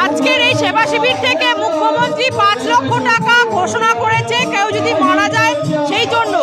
আজকের এই সেবা শিবির থেকে মুখ্যমন্ত্রী 5 লক্ষ টাকা ঘোষণা করেছে কেউ যদি মারা যায় সেই জন্য।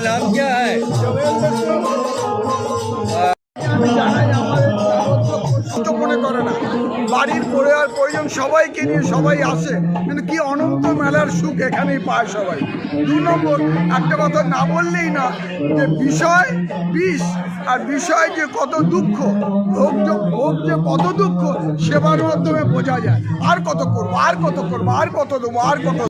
नाम क्या है? মনে করে না বাড়ির পরিবার পরিজন সবাইকে নিয়ে সবাই আসে, কিন্তু কি অনন্ত মেলার সুখ এখানেই পায় সবাই। 2 নম্বর একটা কথা না বললেই না, যে বিষয় বিষ আর বিষয় যে কত দুঃখ, ভোগ যে কত দুঃখ সেবার মাধ্যমে বোঝা যায়। আর কত করবো, আর কত করবো, আর কত দেবো, আর কত